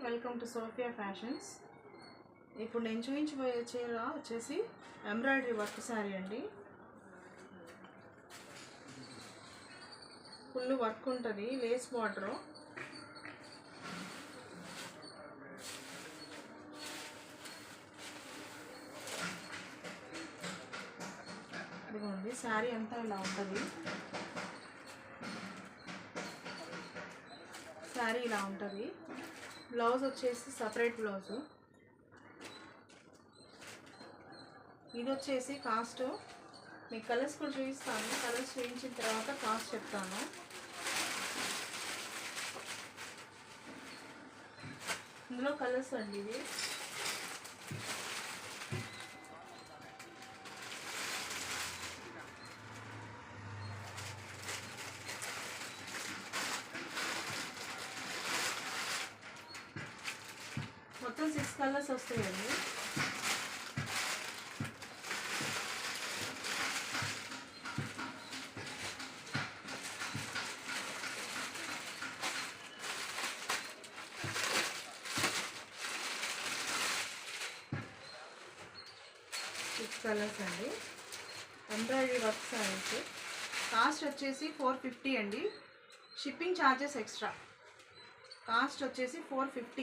Welcome to Sophia fashions. ఇప్పుడు నేను చూపించబోయే చీర వచ్చేసి ఎంబ్రాయిడరీ వర్క్ శారీ అండి. ఫుల్ వర్క్ ఉంటుంది, లేస్ బార్డర్. ఇదిగోండి శారీ అంతా ఇలా ఉంటుంది. శారీ ఇలా ఉంటుంది. బ్లౌజ్ వచ్చేసి సపరేట్ బ్లౌజు. ఇది వచ్చేసి కాస్ట్ మీకు కలర్స్ కూడా చూపిస్తాను. కలర్స్ చూపించిన తర్వాత కాస్ట్ చెప్తాను. ఇందులో కలర్స్ అండి ఇవి. మొత్తం 6 కలర్స్ వస్తాయండి. కలర్స్ అండి, ఎంబ్రాయిడరీ వర్క్ సారీస్. కాస్ట్ వచ్చేసి 450 అండి. Shipping charges extra. కాస్ట్ వచ్చేసి 450.